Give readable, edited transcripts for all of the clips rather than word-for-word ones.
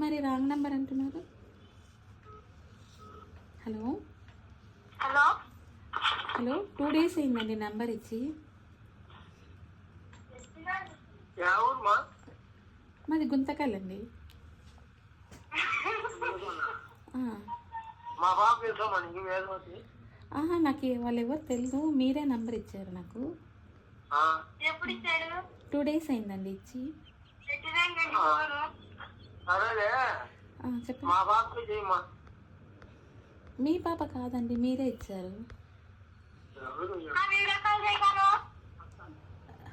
మరి wrong number అంటున్నారు. Hello hello hello 2 days అయిందండి నెంబర్ ఇచ్చి. మాది గుంతకల్లండి. నాకు వాళ్ళు ఎవరు తెలియదు, మీరే నెంబర్ ఇచ్చారు నాకు. ఎప్పుడు ఇచ్చాడు? 2 days అయిందండి ఇచ్చి. చెప్పండి. మీ పాప కాదండి, మీరే ఇచ్చారు.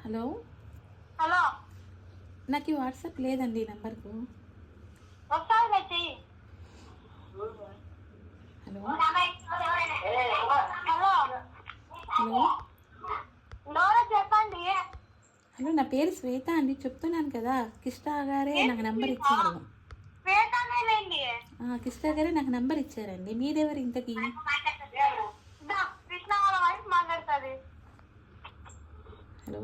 హలో హలో నాకు వాట్సాప్ లేదండి ఈ నెంబర్కు. హలో హలో చెప్పండి. హలో నా పేరు శ్వేత అండి, చెప్తున్నాను కదా. కిష్టా గారే నాకు నెంబర్ ఇచ్చారు. కిష్టా గారే నాకు నెంబర్ ఇచ్చారండి. మీరెవరు ఇంతకీ? కృష్ణ వాళ్ళ వైఫ్ మాట్లాడుతుంది. Hello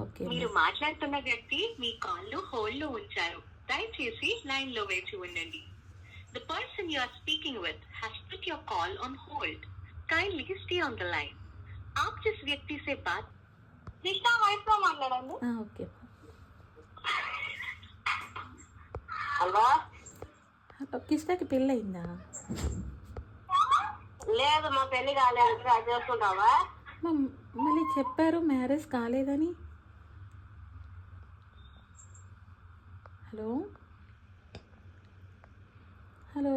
okay. మీరు మాట్లాడుతున్న వ్యక్తి మీ కాల్ ను హోల్డ్ లో ఉంచారు. దయచేసి లైన్ లో వేచి ఉండండి. The person you are speaking with has put your call on hold. Kindly stay on the line. आप जिस व्यक्ति से बात कृष्णा वाइफ తో మాట్లాడండి. ఓకే. హలో హలో కిష్టాకి పెళ్ళి అయిందా? లేదు, మా పెళ్లి కాలేదు. చేసుకుంటావా? మళ్ళీ చెప్పారు మ్యారేజ్ కాలేదని. Hello hello